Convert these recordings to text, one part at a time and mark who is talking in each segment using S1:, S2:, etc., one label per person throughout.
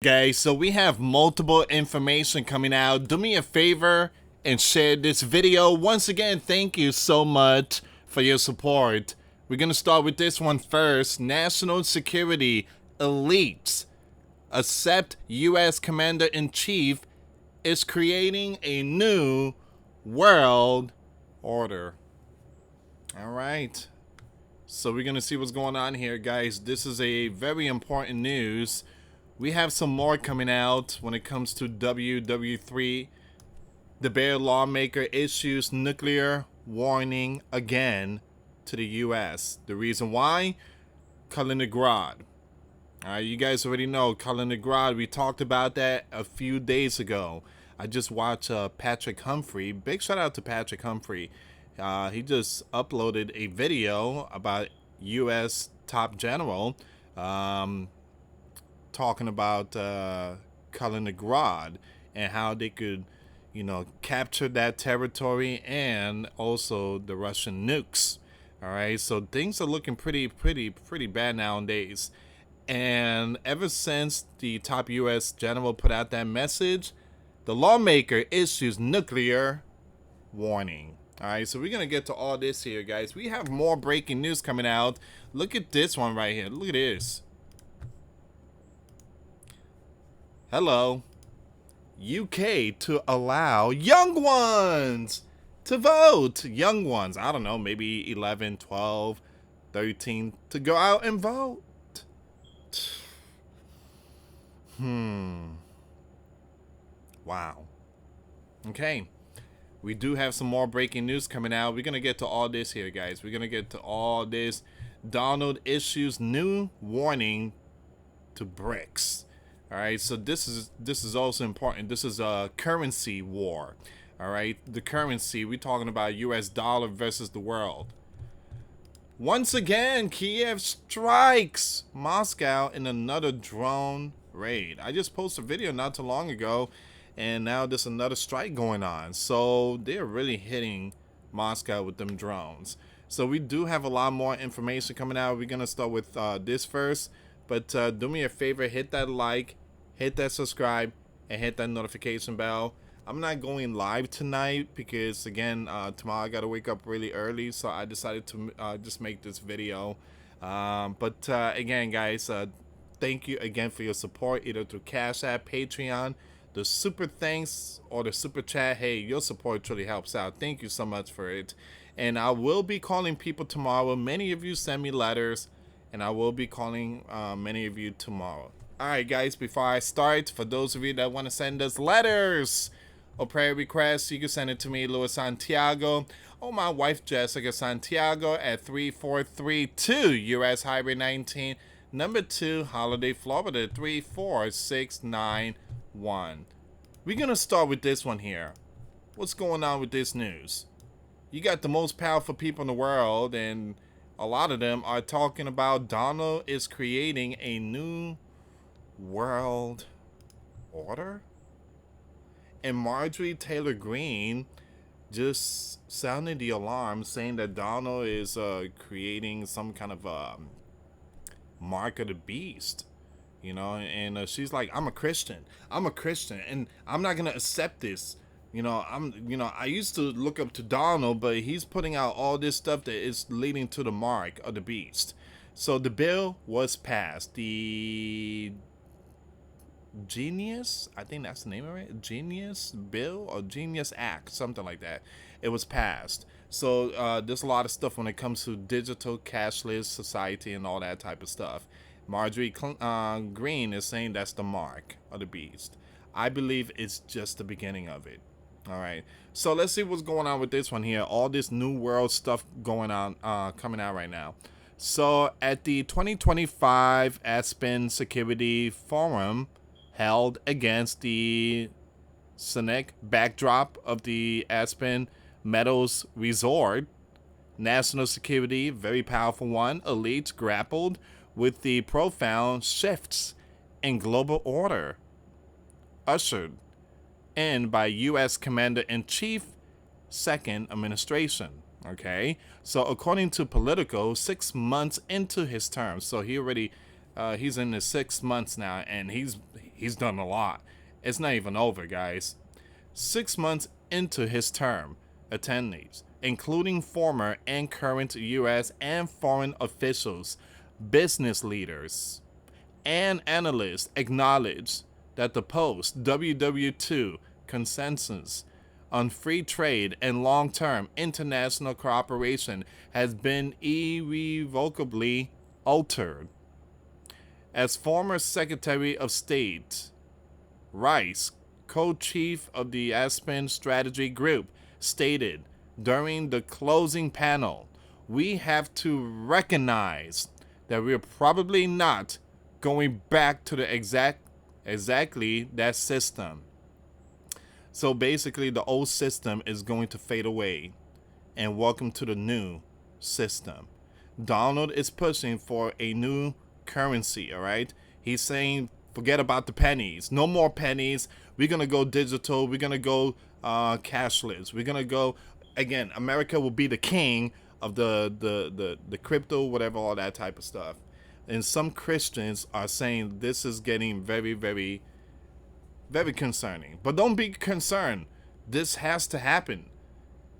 S1: Guys, so we have multiple information coming out. Do me a favor and share this video. Once again, thank you so much for your support. We're going to start with this one first. National security elites accept US Commander-in-Chief is creating a new world order. All right. So we're going to see what's going on here, guys. This is a very important news. We have some more coming out when it comes to WW3. The Bear lawmaker issues nuclear warning again to the U.S. The reason why? Kaliningrad. Alright, you guys already know Kaliningrad. We talked about that a few days ago. I just watched Patrick Humphrey. Big shout out to Patrick Humphrey. He just uploaded a video about U.S. top general. Talking about Kaliningrad and how they could, capture that territory and also the Russian nukes. All right, so things are looking pretty bad nowadays. And ever since the top U.S. general put out that message, the lawmaker issues nuclear warning. All right, so we're gonna get to all this here, guys. We have more breaking news coming out. Look at this one right here. Look at this. Hello. UK to allow young ones to vote. Young ones, I don't know, maybe 11, 12, 13 to go out and vote. Wow. Okay. We do have some more breaking news coming out. We're going to get to all this here, guys. We're going to get to all this. Donald issues new warning to BRICS. All right, so this is also important. This is a currency war. All right, the currency, we're talking about US dollar versus the world. Once again, Kiev strikes Moscow in another drone raid. I just posted a video not too long ago, and now there's another strike going on. So they're really hitting Moscow with them drones. So we do have a lot more information coming out. We're going to start with this first. But do me a favor, hit that like, hit that subscribe, and hit that notification bell. I'm not going live tonight because, again, tomorrow I got to wake up really early. So I decided to just make this video. But again, guys, thank you again for your support, either through Cash App, Patreon, the super thanks, or the super chat. Hey, your support truly helps out. Thank you so much for it. And I will be calling people tomorrow. Many of you send me letters, and I will be calling many of you tomorrow. Alright, guys, before I start, for those of you that want to send us letters or prayer requests, you can send it to me, US Santiago, or my wife, Jessica Santiago, at 3432 US Highway 19, number 2, Holiday, Florida, 34691. We're going to start with this one here. What's going on with this news? You got the most powerful people in the world, and a lot of them are talking about Donald is creating a new world order. And Marjorie Taylor Greene just sounded the alarm, saying that Donald is creating some kind of mark of the beast. And she's like, I'm a Christian, and I'm not gonna accept this. I used to look up to Donald, but he's putting out all this stuff that is leading to the mark of the beast. So the bill was passed. The Genius, I think that's the name of it, Genius Bill or Genius Act, something like that. It was passed. So there's a lot of stuff when it comes to digital cashless society and all that type of stuff. Marjorie Greene is saying that's the mark of the beast. I believe it's just the beginning of it. All right, so let's see what's going on with this one here. All this new world stuff going on, coming out right now. So at the 2025 Aspen Security Forum, held against the scenic backdrop of the Aspen Meadows Resort, national security, very powerful one, elites grappled with the profound shifts in global order ushered in by U.S. Commander-in-Chief Second Administration. Okay, so according to Politico, 6 months into his term, so he's in his 6 months now, and he's done a lot. It's not even over, guys. 6 months into his term, attendees, including former and current U.S. and foreign officials, business leaders, and analysts, acknowledge that the post-WW2 consensus on free trade and long-term international cooperation has been irrevocably altered. As former Secretary of State Rice, co-chief of the Aspen Strategy Group, stated during the closing panel, we have to recognize that we're probably not going back to the exactly that system. So basically the old system is going to fade away, and welcome to the new system. Donald is pushing for a new currency, all right? He's saying forget about the pennies. No more pennies. We're going to go digital. We're going to go cashless. We're going to go, again, America will be the king of the crypto, whatever, all that type of stuff. And some Christians are saying this is getting very, very, very concerning. But don't be concerned. This has to happen.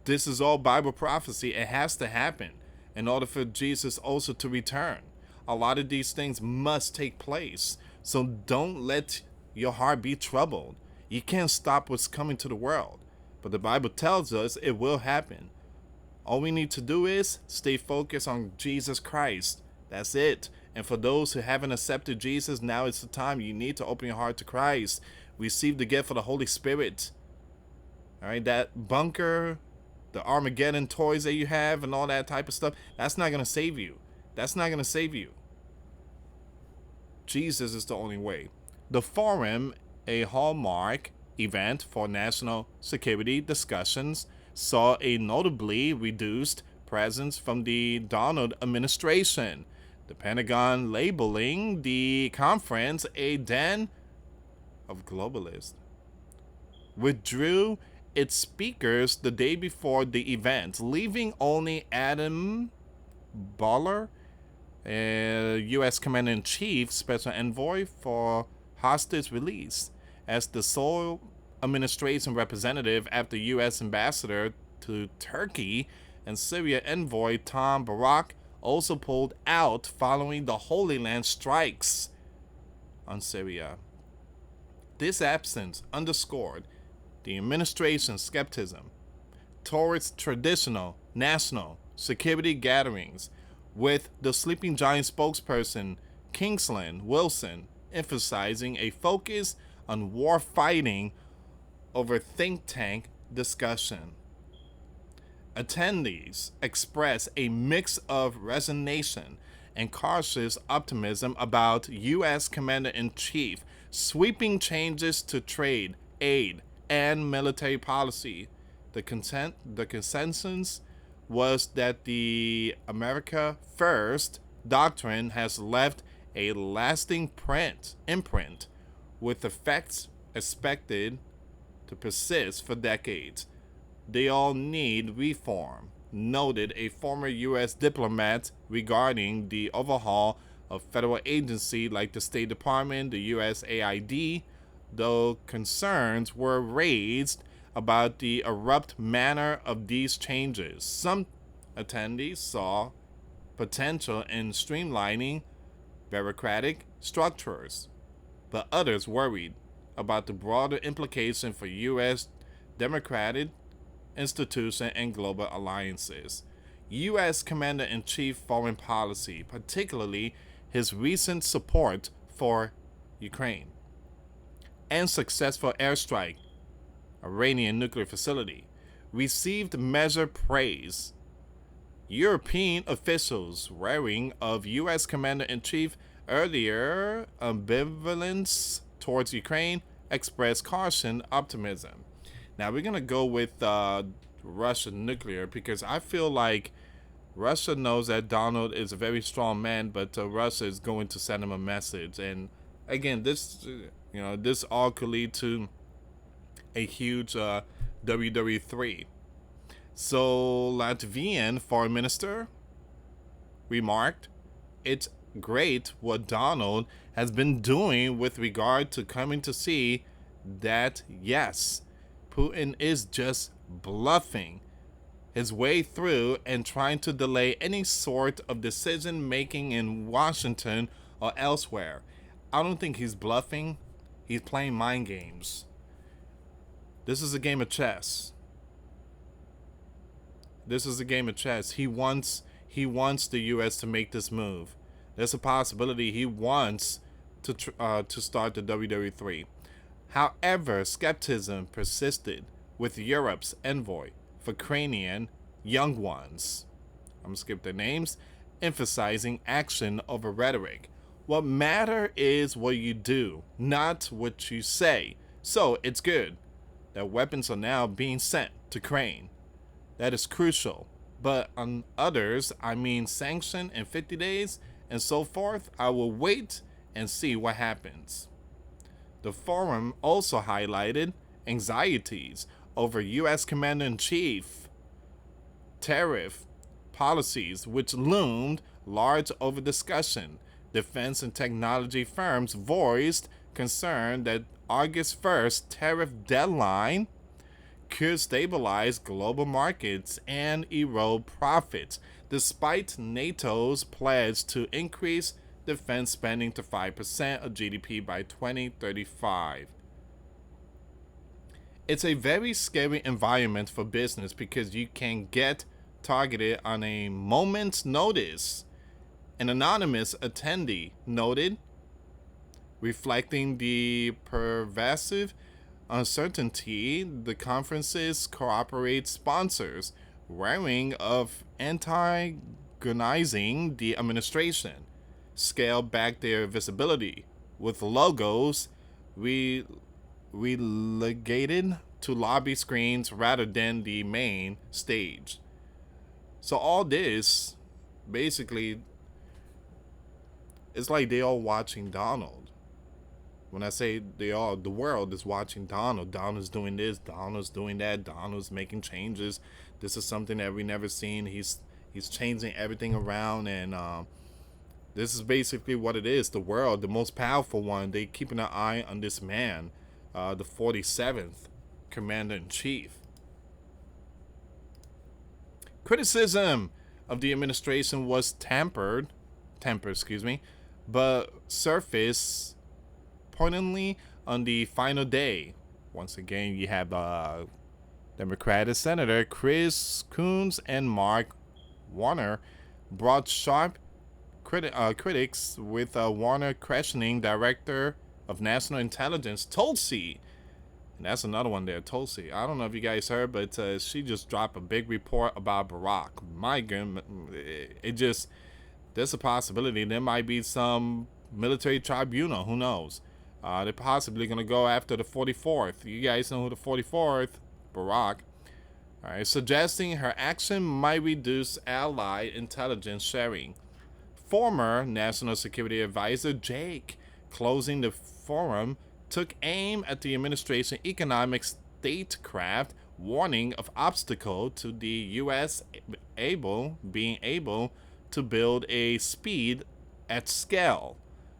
S1: This is all Bible prophecy. It has to happen in order for Jesus also to return. A lot of these things must take place. So don't let your heart be troubled. You can't stop what's coming to the world. But the Bible tells us it will happen. All we need to do is stay focused on Jesus Christ. That's it. And for those who haven't accepted Jesus, now is the time. You need to open your heart to Christ. Receive the gift of the Holy Spirit. All right, that bunker, the Armageddon toys that you have and all that type of stuff, that's not going to save you. That's not going to save you. Jesus is the only way. The forum, a hallmark event for national security discussions, saw a notably reduced presence from the Donald administration. The Pentagon labeling the conference a den of globalists withdrew its speakers the day before the event, leaving only Adam Boehler, U.S. Commander-in-Chief, Special Envoy for Hostage Release, as the sole administration representative after U.S. Ambassador to Turkey and Syria Envoy Tom Barak also pulled out following the Holy Land strikes on Syria. This absence underscored the administration's skepticism towards traditional national security gatherings, with the Sleeping Giant spokesperson Kingsland Wilson emphasizing a focus on war fighting over think tank discussion. Attendees expressed a mix of resignation and cautious optimism about U.S. Commander-in-Chief sweeping changes to trade, aid, and military policy. The consensus was that the America First doctrine has left a lasting imprint with effects expected to persist for decades. They all need reform, noted a former U.S. diplomat regarding the overhaul of federal agencies like the State Department, the USAID, though concerns were raised about the abrupt manner of these changes. Some attendees saw potential in streamlining bureaucratic structures, but others worried about the broader implication for U.S. democratic institutions and global alliances. U.S. Commander-in-Chief foreign policy, particularly his recent support for Ukraine and successful airstrike Iranian nuclear facility, received measured praise. European officials wary of U.S. Commander-in-Chief earlier ambivalence towards Ukraine expressed caution optimism. Now we're going to go with Russian nuclear, because I feel like Russia knows that Donald is a very strong man, but Russia is going to send him a message. And again, this all could lead to a huge WW3. So Latvian foreign minister remarked, "It's great what Donald has been doing with regard to coming to see that, yes, Putin is just bluffing his way through and trying to delay any sort of decision making in Washington or elsewhere. I don't think he's bluffing. He's playing mind games. This is a game of chess. This is a game of chess. He wants the U.S. to make this move. There's a possibility he wants to start the WW3. However, skepticism persisted with Europe's envoy for Ukrainian young ones. I'm gonna skip their names, emphasizing action over rhetoric. What matter is what you do, not what you say. So it's good that weapons are now being sent to Ukraine. That is crucial. But on others, I mean sanction in 50 days and so forth, I will wait and see what happens. The forum also highlighted anxieties over U.S. Commander-in-Chief tariff policies, which loomed large over discussion. Defense and technology firms voiced concern that August 1st tariff deadline could stabilize global markets and erode profits, despite NATO's pledge to increase defense spending to 5% of GDP by 2035. It's a very scary environment for business because you can get targeted on a moment's notice. An anonymous attendee noted, reflecting the pervasive uncertainty the conference's corporate sponsors wearing of antagonizing the administration, scale back their visibility with logos relegated to lobby screens rather than the main stage. So all this, basically, it's like they all watching Donald. When I say they all, the world is watching Donald. Donald's doing this, Donald's doing that, Donald's making changes. This is something that we never seen. He's changing everything around, and this is basically what it is. The world, the most powerful one, they keeping an eye on this man, the 47th Commander-in-Chief. Criticism of the administration was tempered, but surfaced poignantly on the final day. Once again, you have Democratic Senator Chris Coons and Mark Warner brought sharp critics, with Warner questioning Director of National Intelligence Tulsi. And that's another one there, Tulsi. I don't know if you guys heard, but she just dropped a big report about Barack. My goodness, there's a possibility there might be some military tribunal. Who knows? They're possibly going to go after the 44th. You guys know who the 44th? Barack. All right, suggesting her action might reduce allied intelligence sharing. Former National Security Advisor Jake, closing the forum, took aim at the administration economic statecraft, warning of obstacle to the U.S. being able to build a speed at scale.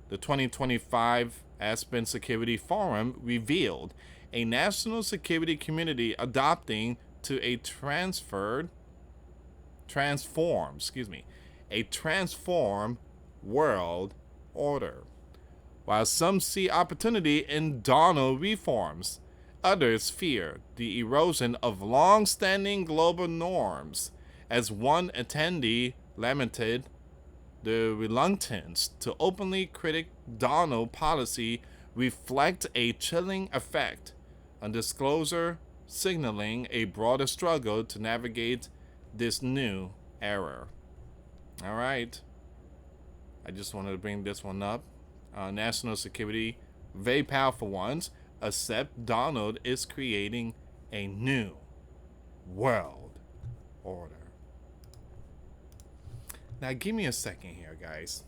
S1: The 2025 Aspen Security Forum revealed a national security community adopting to a transform world order. While some see opportunity in Donald reforms, others fear the erosion of long-standing global norms. As one attendee lamented, the reluctance to openly critique Donald policy reflect a chilling effect on disclosure, signaling a broader struggle to navigate this new era. All right. I just wanted to bring this one up. National security, very powerful ones, except Donald is creating a new world order. Now, give me a second here, guys.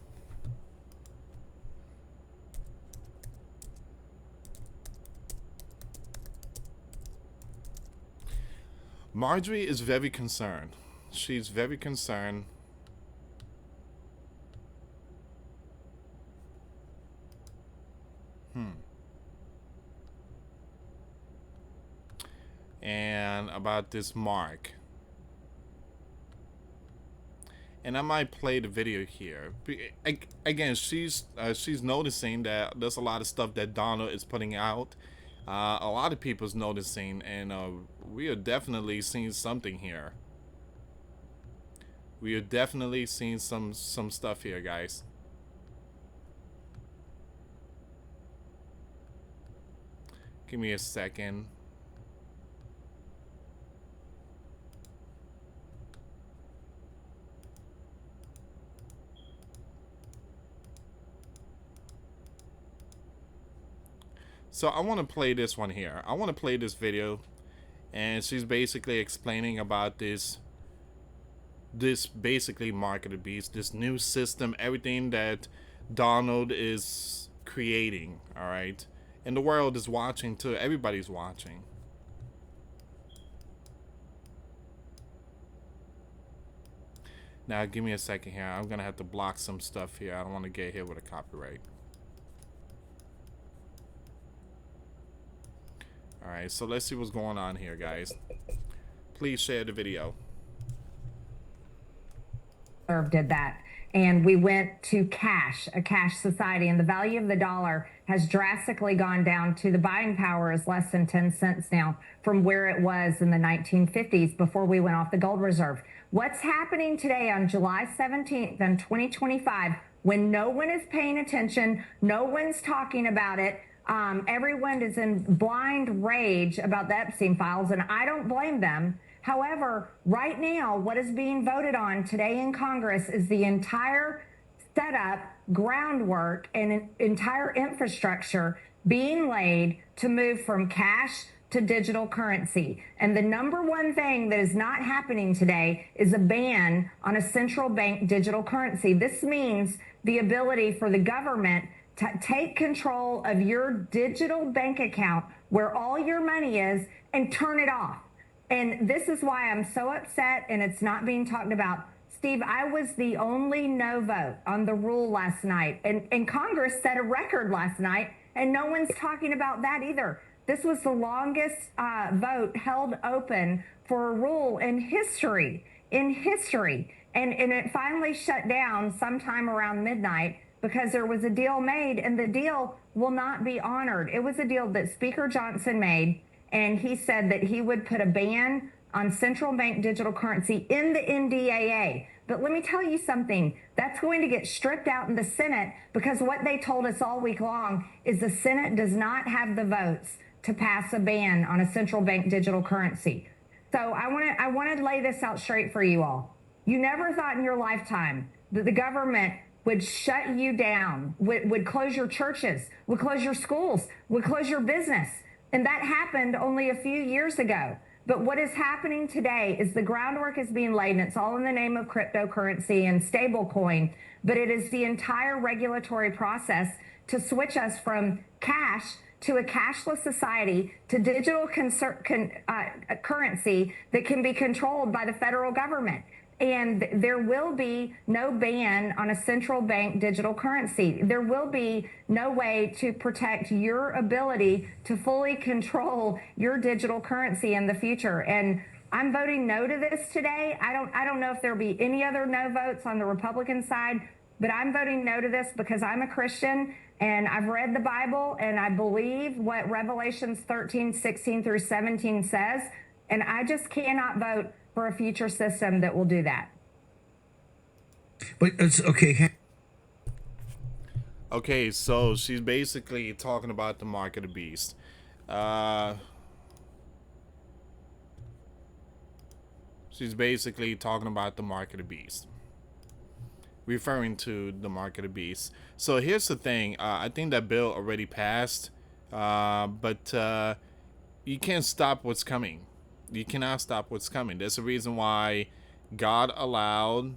S1: Marjorie is very concerned. She's very concerned and about this mark. And I might play the video here. Again, she's noticing that there's a lot of stuff that Donald is putting out. A lot of people's noticing, and we are definitely seeing something here. We are definitely seeing some stuff here, guys. Give me a second. So I want to play this one here. I want to play this video, and she's basically explaining about this basically mark of the beast, this new system, everything that Donald is creating. All right, and the world is watching too. Everybody's watching. Now give me a second here. I'm gonna have to block some stuff here. I don't want to get hit with a copyright. Alright, so let's see what's going on here, guys. Please share the video.
S2: Did that, and we went to cash, a cash society, and the value of the dollar has drastically gone down to the buying power is less than 10 cents now from where it was in the 1950s before we went off the gold reserve. What's happening today on July 17th in 2025 when no one is paying attention, no one's talking about it, everyone is in blind rage about the Epstein files, and I don't blame them. However, right now, what is being voted on today in Congress is the entire setup, groundwork, and entire infrastructure being laid to move from cash to digital currency. And the number one thing that is not happening today is a ban on a central bank digital currency. This means the ability for the government to take control of your digital bank account where all your money is and turn it off. And this is why I'm so upset and it's not being talked about. Steve, I was the only no vote on the rule last night. And Congress set a record last night, and no one's talking about that either. This was the longest vote held open for a rule in history, And it finally shut down sometime around midnight because there was a deal made, and the deal will not be honored. It was a deal that Speaker Johnson made, and he said that he would put a ban on central bank digital currency in the NDAA. But let me tell you something, that's going to get stripped out in the Senate because what they told us all week long is the Senate does not have the votes to pass a ban on a central bank digital currency. So I want to lay this out straight for you all. You never thought in your lifetime that the government would shut you down, would close your churches, would close your schools, would close your business. And that happened only a few years ago. But what is happening today is the groundwork is being laid, and it's all in the name of cryptocurrency and stablecoin, but it is the entire regulatory process to switch us from cash to a cashless society to digital currency that can be controlled by the federal government. And there will be no ban on a central bank digital currency. There will be no way to protect your ability to fully control your digital currency in the future. And I'm voting no to this today. I don't know if there'll be any other no votes on the Republican side, but I'm voting no to this because I'm a Christian and I've read the Bible and I believe what Revelations 13:16-17 says. And I just cannot vote for a future system that will do that.
S3: But it's okay.
S1: Okay, so she's basically talking about the mark of the beast. She's basically talking about the mark of the beast, referring to the mark of the beast. So here's the thing. I think that bill already passed, but you can't stop what's coming. You cannot stop what's coming. There's a reason why God allowed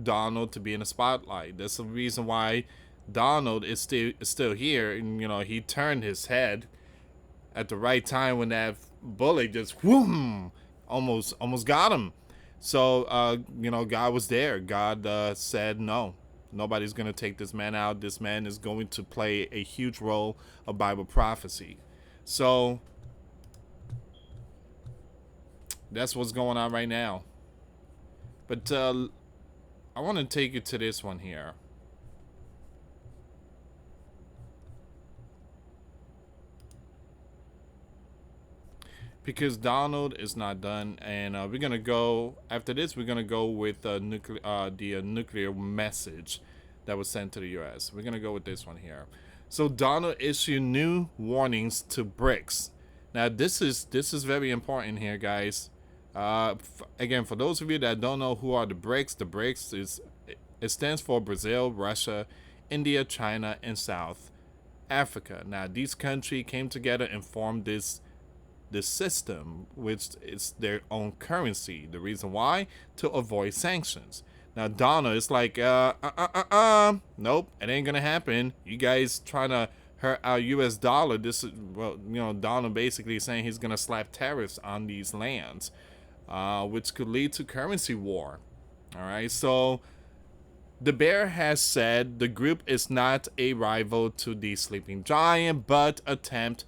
S1: Donald to be in the spotlight. There's a reason why Donald is still here. And, you know, he turned his head at the right time when that bullet just whoom, almost got him. So, you know, God was there. God said, no, nobody's going to take this man out. This man is going to play a huge role of Bible prophecy. So That's what's going on right now. But I want to take you to this one here. Because Donald is not done, and we're gonna go after this. We're gonna go with the nuclear message that was sent to the U.S. We're gonna go with this one here. So Donald issued new warnings to BRICS. Now this is very important here, guys. Again, for those of you that don't know who are the BRICS it stands for Brazil, Russia, India, China, and South Africa. Now these countries came together and formed this system, which is their own currency. The reason why? To avoid sanctions. Now Donna is like, nope, it ain't gonna happen. You guys trying to hurt our U.S. dollar. This is, well, you know, Donna basically saying he's gonna slap tariffs on these lands, which could lead to currency war. All right, so the bear has said the group is not a rival to the sleeping giant, but attempt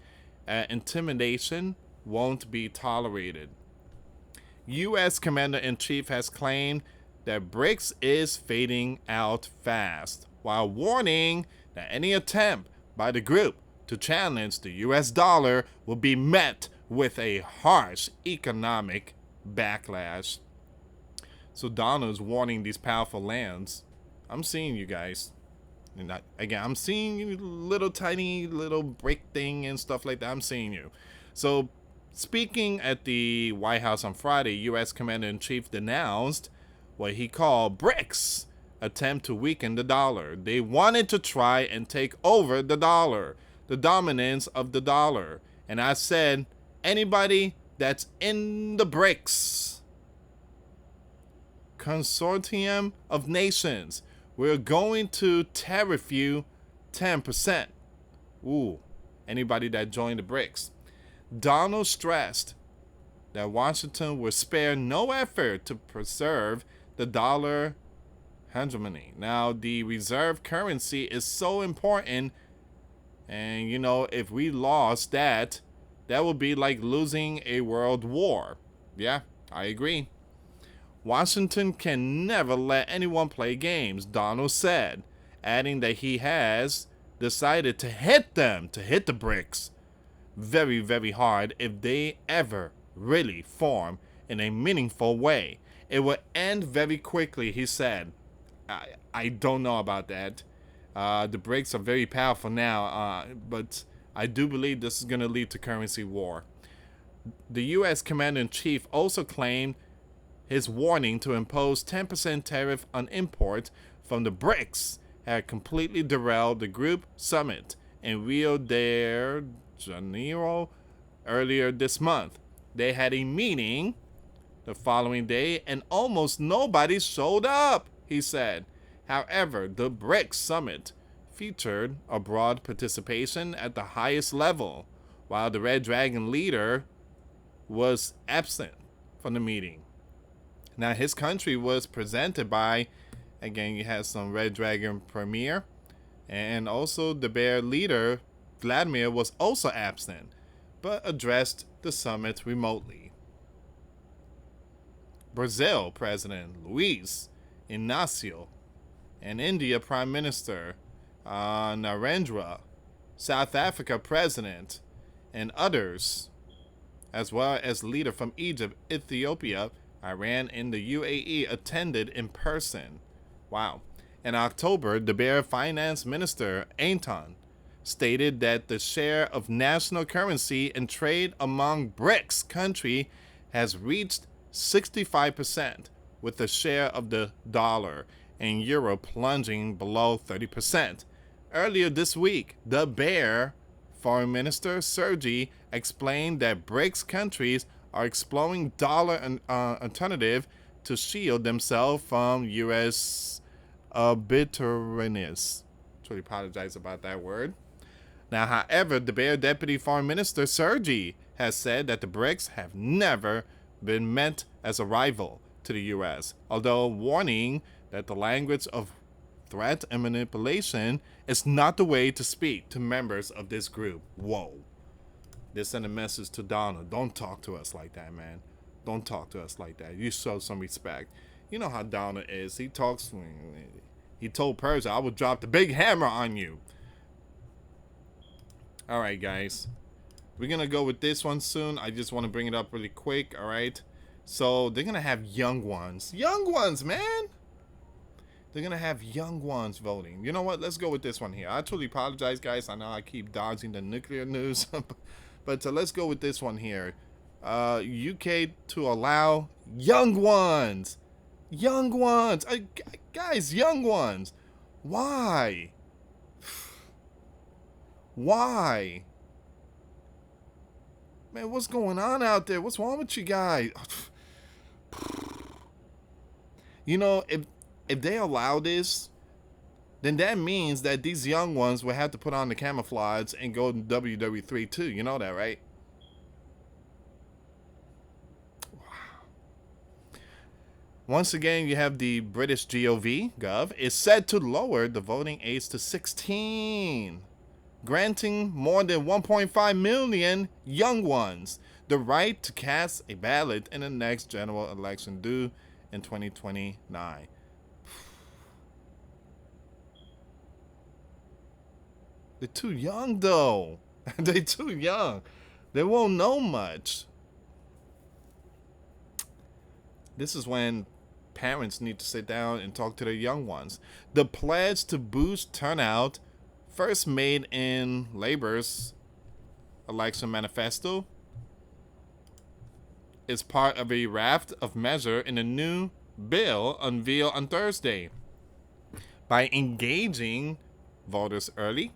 S1: at intimidation won't be tolerated. U.S. Commander-in-Chief has claimed that BRICS is fading out fast, while warning that any attempt by the group to challenge the U.S. dollar will be met with a harsh economic backlash. So Donald's warning these powerful lands. I'm seeing you guys. And I'm seeing you, little tiny little break thing and stuff like that. I'm seeing you. So speaking at the White House on Friday, U.S. Commander-in-Chief denounced what he called BRICS attempt to weaken the dollar. They wanted to try and take over the dollar, the dominance of the dollar. And I said, anybody that's in the BRICS consortium of nations, we're going to tariff you 10%. Ooh, anybody that joined the BRICS. Donald stressed that Washington would spare no effort to preserve the dollar hegemony. Now, the reserve currency is so important, and you know, if we lost that, that would be like losing a world war. Yeah, I agree. Washington can never let anyone play games, Donald said, adding that he has decided to hit them, to hit the BRICS, very, very hard if they ever really form in a meaningful way. It will end very quickly, he said. I don't know about that. The BRICS are very powerful now, but I do believe this is going to lead to currency war. The U.S. Commander-in-Chief also claimed his warning to impose 10% tariff on imports from the BRICS had completely derailed the group summit in Rio de Janeiro earlier this month. They had a meeting the following day and almost nobody showed up, he said. However, the BRICS summit featured a broad participation at the highest level, while the Red Dragon leader was absent from the meeting. Now, his country was presented by, again, you had some Red Dragon premier, and also the bear leader, Vladimir, was also absent, but addressed the summit remotely. Brazil President Luis Inácio and India Prime Minister Narendra, South Africa President, and others, as well as leader from Egypt, Ethiopia, Iran, and the UAE attended in person. Wow. In October, the Bear Finance Minister, Anton, stated that the share of national currency and trade among BRICS countries has reached 65%, with the share of the dollar and euro plunging below 30%. Earlier this week, the Bear Foreign Minister Sergey explained that BRICS countries are exploring dollar alternative to shield themselves from U.S. arbitrariness. Truly apologize about that word. Now, however, the Bear Deputy Foreign Minister Sergey has said that the BRICS have never been meant as a rival to the U.S., although warning that the language of threat and manipulation is not the way to speak to members of this group. Whoa. They sent a message to Donald. Don't talk to us like that, man. Don't talk to us like that. You show some respect. You know how Donald is. He talks. He told Persia, I will drop the big hammer on you. Alright, guys. We're going to go with this one soon. I just want to bring it up really quick. Alright. So, they're going to have young ones. Young ones, man! They're going to have young ones voting. You know what? Let's go with this one here. I truly apologize, guys. I know I keep dodging the nuclear news. But let's go with this one here. UK to allow young ones. Young ones. Guys, young ones. Why? Why? Man, what's going on out there? What's wrong with you guys? You know, if they allow this, then that means that these young ones will have to put on the camouflage and go to WWE too. You know that, right? Once again, you have the British Gov is set to lower the voting age to 16, granting more than 1.5 million young ones the right to cast a ballot in the next general election due in 2029. They're too young, though. They're too young. They won't know much. This is when parents need to sit down and talk to their young ones. The pledge to boost turnout, first made in Labour's election manifesto, is part of a raft of measures in a new bill unveiled on Thursday. By engaging voters early,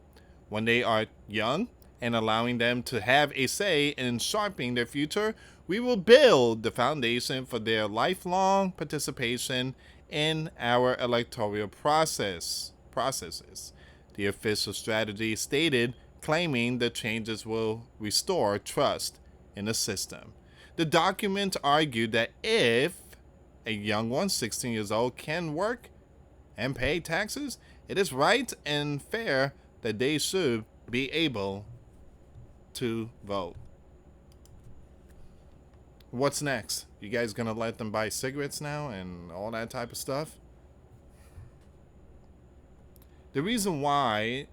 S1: when they are young, and allowing them to have a say in shaping their future, we will build the foundation for their lifelong participation in our electoral processes. The official strategy stated, claiming the changes will restore trust in the system. The document argued that if a young one, 16 years old, can work and pay taxes, it is right and fair that they should be able to vote. What's next? You guys gonna let them buy cigarettes now and all that type of stuff? The reason why,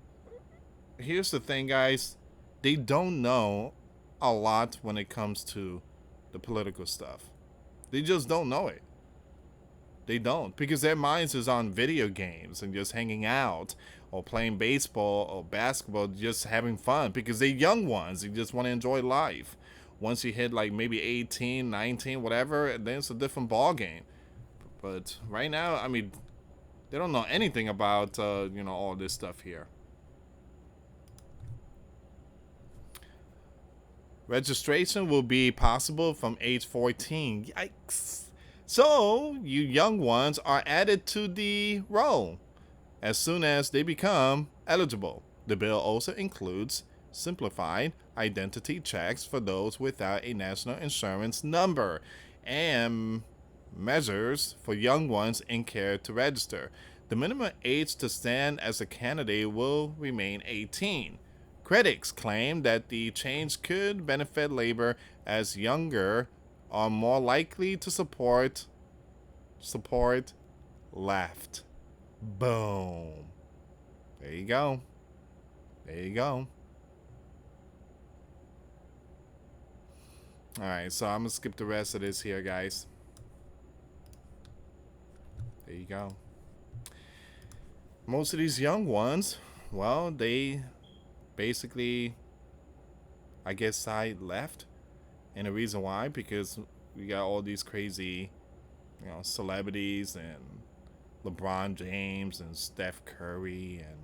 S1: here's the thing, guys, they don't know a lot when it comes to the political stuff. They just don't know it. They don't, because their minds is on video games and just hanging out or playing baseball or basketball, just having fun, because they're young ones. They just want to enjoy life. Once you hit like maybe 18, 19, whatever, then it's a different ball game. But right now, I mean, they don't know anything about, you know, all this stuff here. Registration will be possible from age 14. Yikes. So, you young ones are added to the roll as soon as they become eligible. The bill also includes simplified identity checks for those without a national insurance number and measures for young ones in care to register. The minimum age to stand as a candidate will remain 18. Critics claim that the change could benefit Labor, as younger are more likely to support left. Boom. There you go. There you go. Alright, so I'm going to skip the rest of this here, guys. There you go. Most of these young ones, well, they basically, I guess, side left. And the reason why, because we got all these crazy, you know, celebrities and LeBron James and Steph Curry and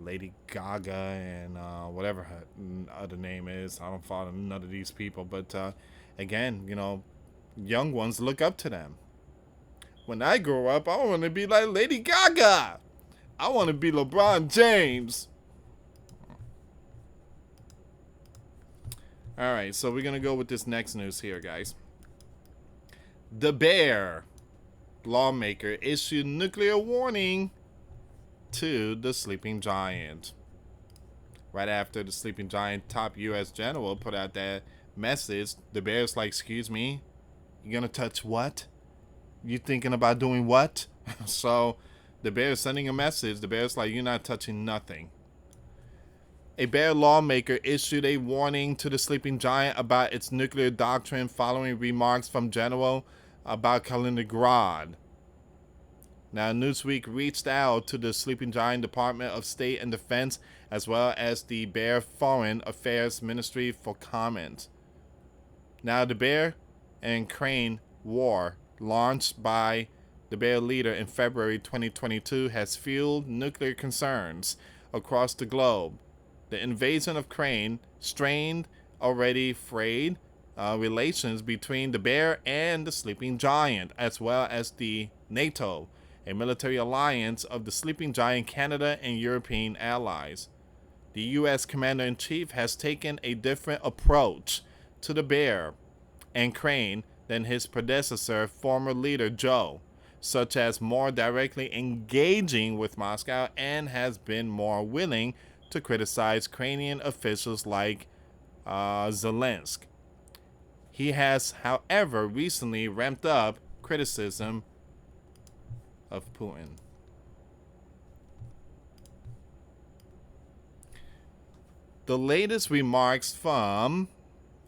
S1: Lady Gaga and whatever her other name is. I don't follow none of these people, but again, you know, young ones look up to them. When I grow up, I want to be like Lady Gaga. I want to be LeBron James. All right, so we're going to go with this next news here, guys. The Bear lawmaker issued nuclear warning to the sleeping giant. Right after the sleeping giant top U.S. general put out that message, the Bear's like, excuse me, You're gonna touch what? You thinking about doing what? So the bear is sending a message. The bear's like, you're not touching nothing. A bear lawmaker issued a warning to the sleeping giant about its nuclear doctrine following remarks from General about Kaliningrad. Now, Newsweek reached out to the sleeping giant Department of State and Defense as well as the Bear Foreign Affairs Ministry for comment. Now, the bear and crane war launched by the bear leader in February 2022 has fueled nuclear concerns across the globe. The invasion of crane strained already frayed relations between the bear and the sleeping giant, as well as the NATO, a military alliance of the sleeping giant Canada and European allies. The U.S. Commander-in-Chief has taken a different approach to the bear and crane than his predecessor, former leader Joe, such as more directly engaging with Moscow, and has been more willing to criticize Ukrainian officials like Zelensky. He has, however, recently ramped up criticism of Putin. The latest remarks from,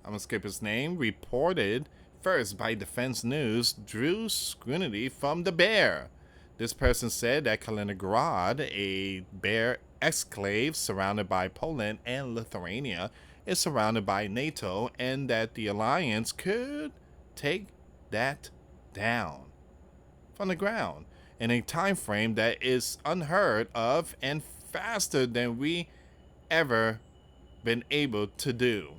S1: I'm going to skip his name, reported first by Defense News, drew scrutiny from the bear. This person said that Kaliningrad, a bear exclave surrounded by Poland and Lithuania, is surrounded by NATO, and that the alliance could take that down from the ground in a time frame that is unheard of and faster than we ever been able to do.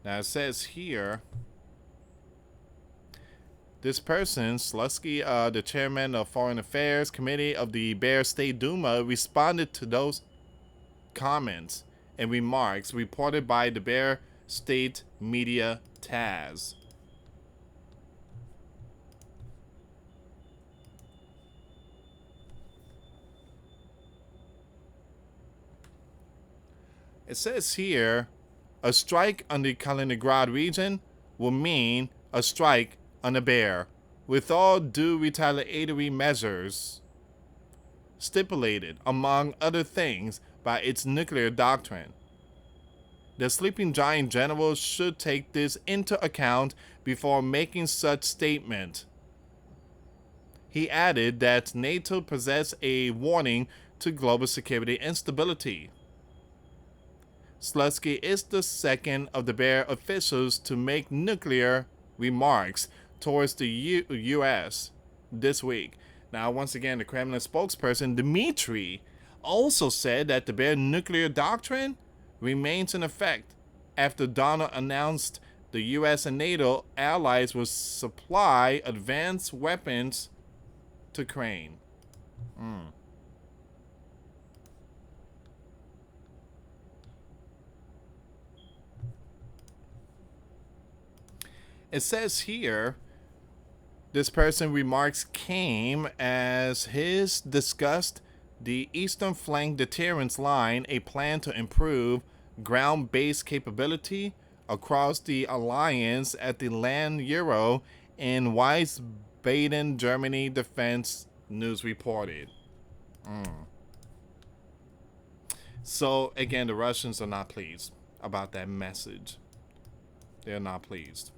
S1: Now it says here, this person, Slutsky, the chairman of Foreign Affairs Committee of the Bear State Duma, responded to those comments and remarks reported by the Bear State media TASS. It says here, a strike on the Kaliningrad region will mean a strike on a bear, with all due retaliatory measures stipulated, among other things, by its nuclear doctrine. The sleeping giant general should take this into account before making such statement. He added that NATO possesses a warning to global security instability. Slutsky is the second of the bear officials to make nuclear remarks towards the U.S. this week. Now, once again, the Kremlin spokesperson Dmitry also said that the bear nuclear doctrine remains in effect after Donald announced the U.S. and NATO allies will supply advanced weapons to Ukraine. It says here, this person remarks came as his discussed the Eastern Flank Deterrence Line, a plan to improve ground-based capability across the alliance at the Land Euro in Wiesbaden, Germany, Defense News reported. So, again, the Russians are not pleased about that message. They're not pleased.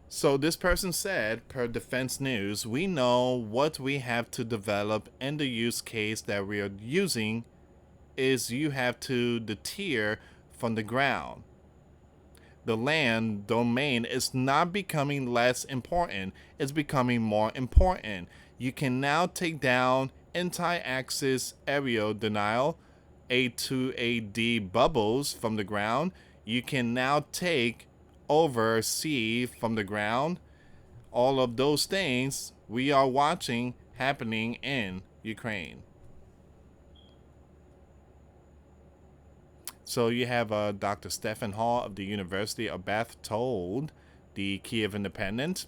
S1: So this person said, per Defense News, we know what we have to develop, and the use case that we are using is you have to deter from the ground. The land domain is not becoming less important, it's becoming more important. You can now take down anti-axis aerial denial, A2AD bubbles from the ground. You can now take over sea from the ground. All of those things we are watching happening in Ukraine. So you have Dr. Stefan Hall of the University of Bath told the Kiev Independent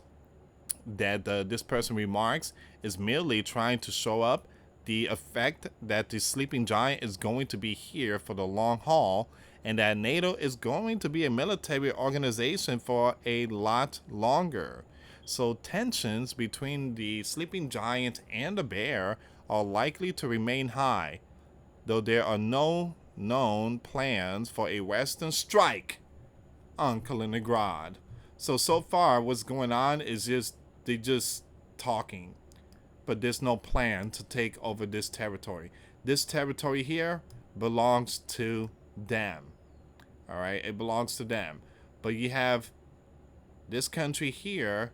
S1: that this person remarks is merely trying to show up the effect that the sleeping giant is going to be here for the long haul, and that NATO is going to be a military organization for a lot longer. So tensions between the sleeping giant and the bear are likely to remain high, though there are no known plans for a Western strike on Kaliningrad. So far what's going on is they just talking, but there's no plan to take over this territory. This territory here belongs to them. All right, it belongs to them. But you have this country here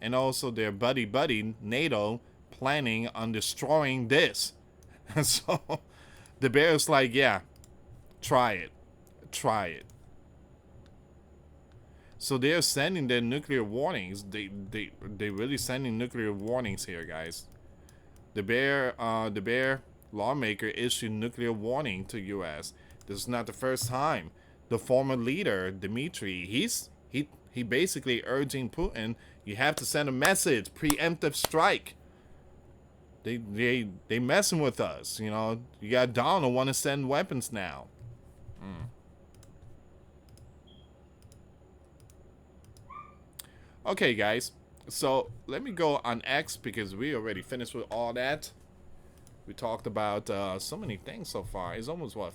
S1: and also their buddy NATO planning on destroying this. So the bear's like, yeah, try it. Try it. So they're sending their nuclear warnings. They really sending nuclear warnings here, guys. The bear lawmaker issued nuclear warning to U.S. This is not the first time. The former leader, Dmitry, he basically urging Putin, you have to send a message, preemptive strike. They messing with us, you know. You got Donald want to send weapons now. Okay, guys. So let me go on X because we already finished with all that. We talked about so many things so far. It's almost what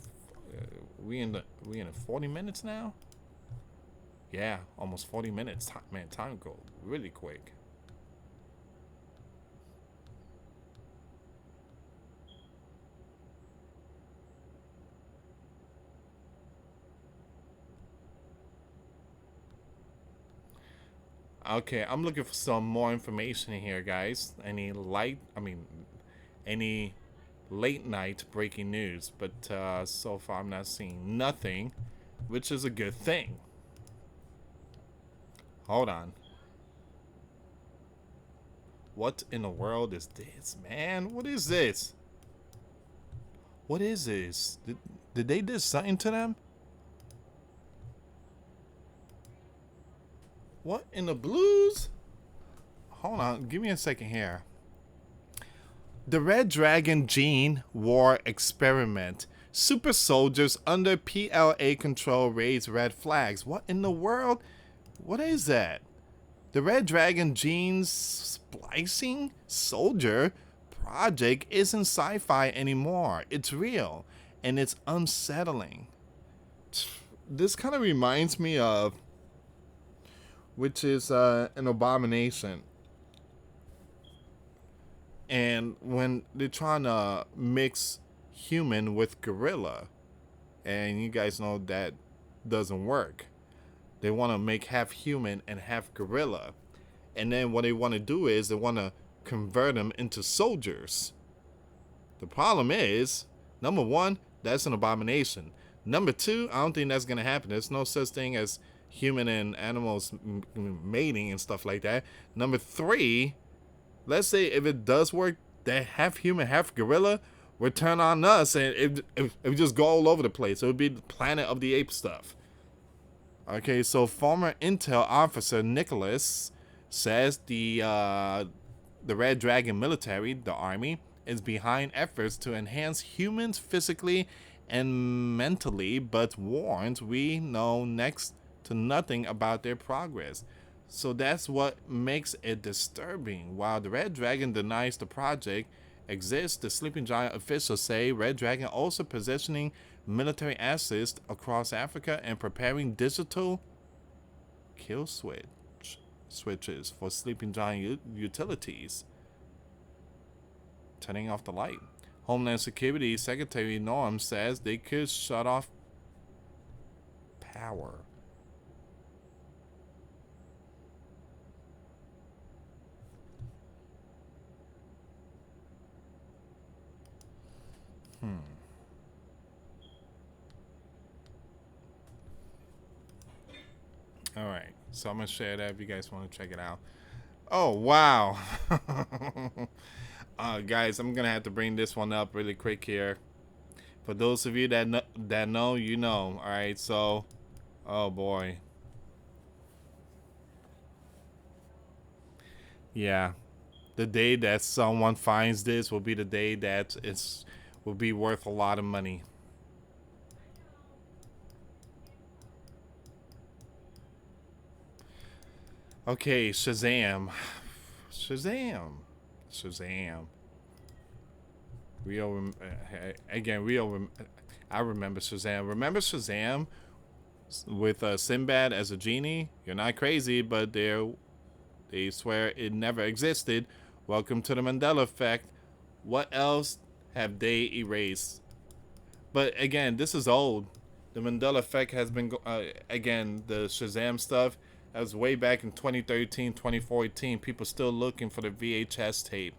S1: we in 40 minutes now. Yeah, almost 40 minutes. Man, time go really quick. Okay, I'm looking for some more information here, guys. Any late night breaking news, but so far I'm not seeing nothing, which is a good thing. Hold on. What in the world is this, man? What is this? What is this? Did they do something to them? What in the blues? Hold on, give me a second here. The Red Dragon Gene War Experiment. Super soldiers under PLA control raise red flags. What in the world? What is that? The Red Dragon Gene Splicing Soldier project isn't sci-fi anymore. It's real, and it's unsettling. This kind of reminds me of, which is an abomination. And when they're trying to mix human with gorilla, and you guys know that doesn't work. They want to make half human and half gorilla. And then what they want to do is they want to convert them into soldiers. The problem is, number one, that's an abomination. Number two, I don't think that's going to happen. There's no such thing as human and animals mating and stuff like that. Number three, let's say if it does work, that half human, half gorilla would turn on us and it would just go all over the place. It would be the Planet of the Apes stuff. Okay, so former Intel officer Nicholas says the Red Dragon military, the army, is behind efforts to enhance humans physically and mentally, but warns we know next to nothing about their progress. So that's what makes it disturbing. While the Red Dragon denies the project exists, the Sleeping Giant officials say Red Dragon also positioning military assets across Africa and preparing digital kill switches for Sleeping Giant utilities. Turning off the light. Homeland Security Secretary Norm says they could shut off power. All right, so I'm gonna share that if you guys want to check it out. Oh wow. Guys, I'm gonna have to bring this one up really quick here. For those of you that know, you know. All right, so, oh boy. Yeah, The day that someone finds this will be the day that will be worth a lot of money. Okay, Shazam. Shazam. Shazam. I remember Shazam. Remember Shazam with Sinbad as a genie? You're not crazy, but they swear it never existed. Welcome to the Mandela effect. What else have they erased? But again, this is old. The Mandela effect has been, again, the Shazam stuff. That was way back in 2013, 2014. People still looking for the VHS tape.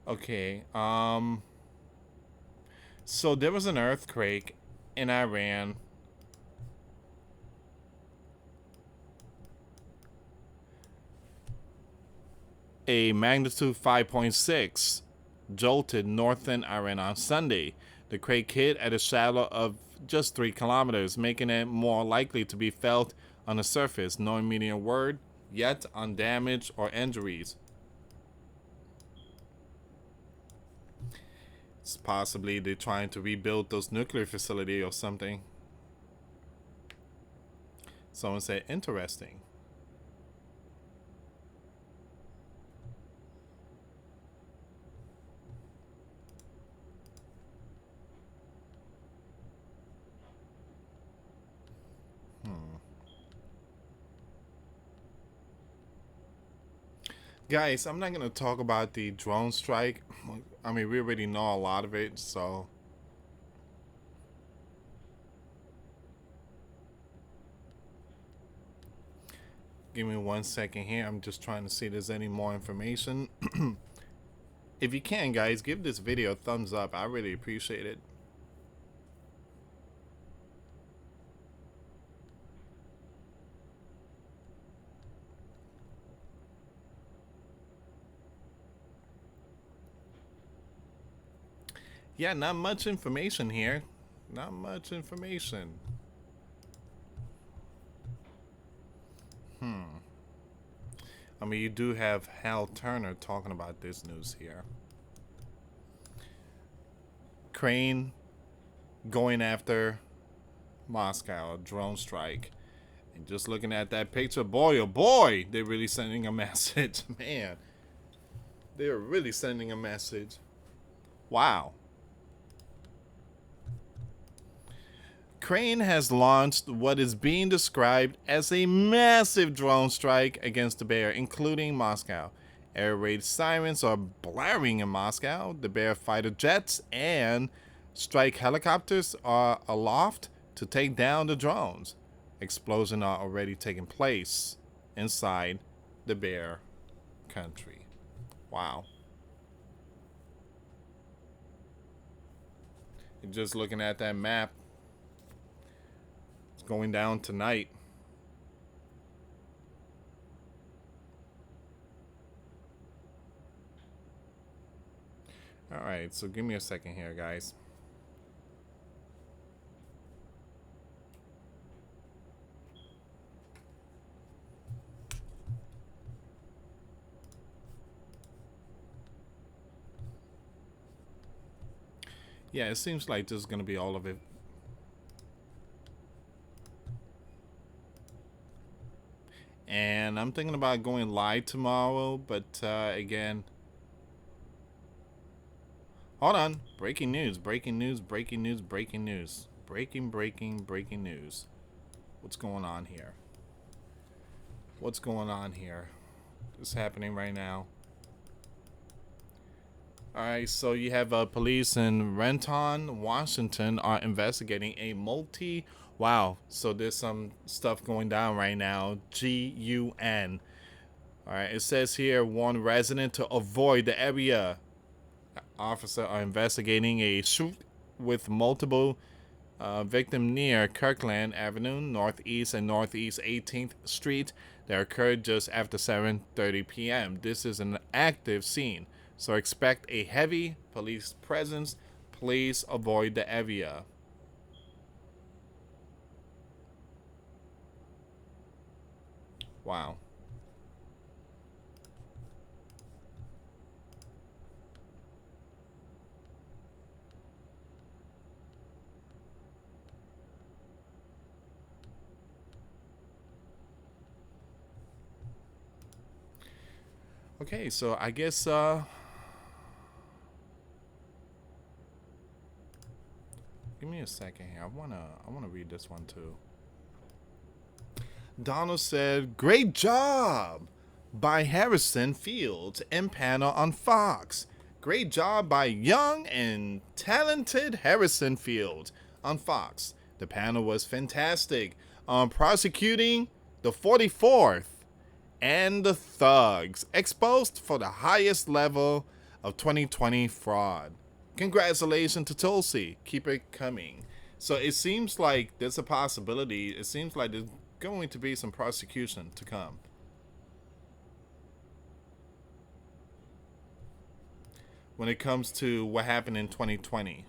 S1: Okay, so there was an earthquake in Iran. A magnitude 5.6 jolted northern Iran on Sunday. The quake hit at a shallow of just 3 kilometers, making it more likely to be felt on the surface. No immediate word yet on damage or injuries. It's possibly they're trying to rebuild those nuclear facility or something. Someone said, interesting. Guys, I'm not going to talk about the drone strike. I mean, we already know a lot of it, so. Give me 1 second here. I'm just trying to see if there's any more information. If you can, guys, give this video a thumbs up. I really appreciate it. Yeah, not much information here. Not much information. I mean, you do have Hal Turner talking about this news here. Crane going after Moscow, a drone strike. And just looking at that picture, boy, oh boy, they're really sending a message. Man, they're really sending a message. Wow. Ukraine has launched what is being described as a massive drone strike against the Bear, including Moscow. Air raid sirens are blaring in Moscow. The Bear fighter jets and strike helicopters are aloft to take down the drones. Explosions are already taking place inside the Bear country. Wow. You're just looking at that map. Going down tonight. All right, so give me a second here, guys. Yeah, it seems like this is going to be all of it. And I'm thinking about going live tomorrow, but again, hold on. Breaking news, breaking news, breaking news, breaking news. Breaking news. What's going on here? What's going on here? What's happening right now? Alright, so you have police in Renton, Washington are investigating a wow, so there's some stuff going down right now. GUN. Alright, it says here, warn resident to avoid the area. Officers are investigating a shoot with multiple Victim near Kirkland Avenue, Northeast and Northeast 18th Street. That occurred just after 7:30 p.m. This is an active scene, so expect a heavy police presence. Please avoid the area. Wow. Okay, so I guess give me a second here. I wanna read this one too. Donald said, "Great job by Harrison Fields and panel on Fox. Great job by young and talented Harrison Fields on Fox. The panel was fantastic on prosecuting the 44th and the thugs exposed for the highest level of 2020 fraud. Congratulations to Tulsi. Keep it coming." So it seems like there's a possibility. It seems like there's going to be some prosecution to come. When it comes to what happened in 2020.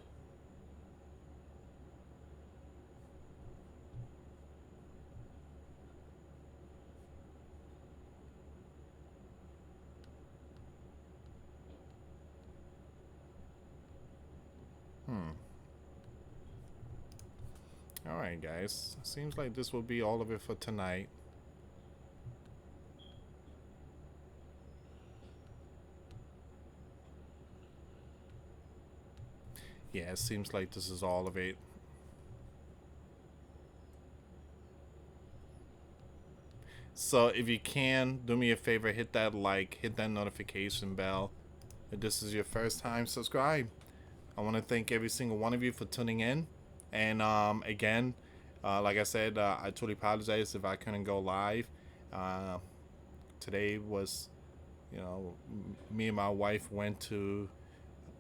S1: Alright guys, seems like this will be all of it for tonight. Yeah, it seems like this is all of it. So if you can, do me a favor, hit that like, hit that notification bell. If this is your first time, subscribe. I want to thank every single one of you for tuning in. And again, like I said, I totally apologize if I couldn't go live. Today was, you know, me and my wife went to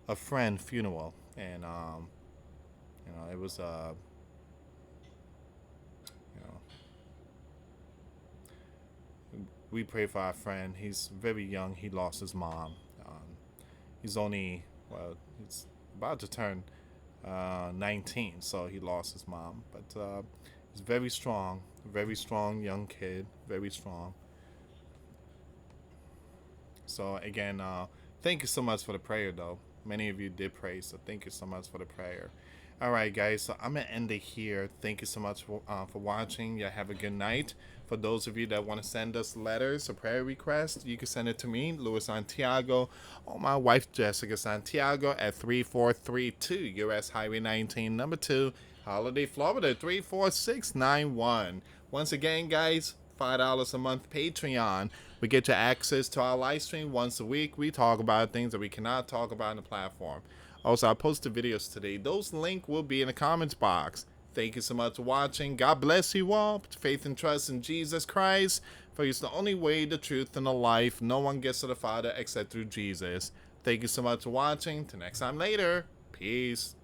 S1: a friend funeral, and you know, it was you know, we pray for our friend. He's very young. He lost his mom. He's only, well, he's about to turn 19, so he lost his mom. But he's very strong young kid, very strong. So again, thank you so much for the prayer, though. Many of you did pray, so thank you so much for the prayer. All right, guys, so I'm gonna end it here. Thank you so much for watching. Yeah, have a good night. For those of you that want to send us letters or prayer requests, you can send it to me, Luis Santiago, or my wife, Jessica Santiago, at 3432 US Highway 19, number 2, Holiday, Florida, 34691. Once again, guys, $5 a month Patreon. We get you access to our live stream once a week. We talk about things that we cannot talk about on the platform. Also, I posted videos today. Those links will be in the comments box. Thank you so much for watching. God bless you all. Put faith and trust in Jesus Christ, for He's the only way, the truth, and the life. No one gets to the Father except through Jesus. Thank you so much for watching. Till next time later. Peace.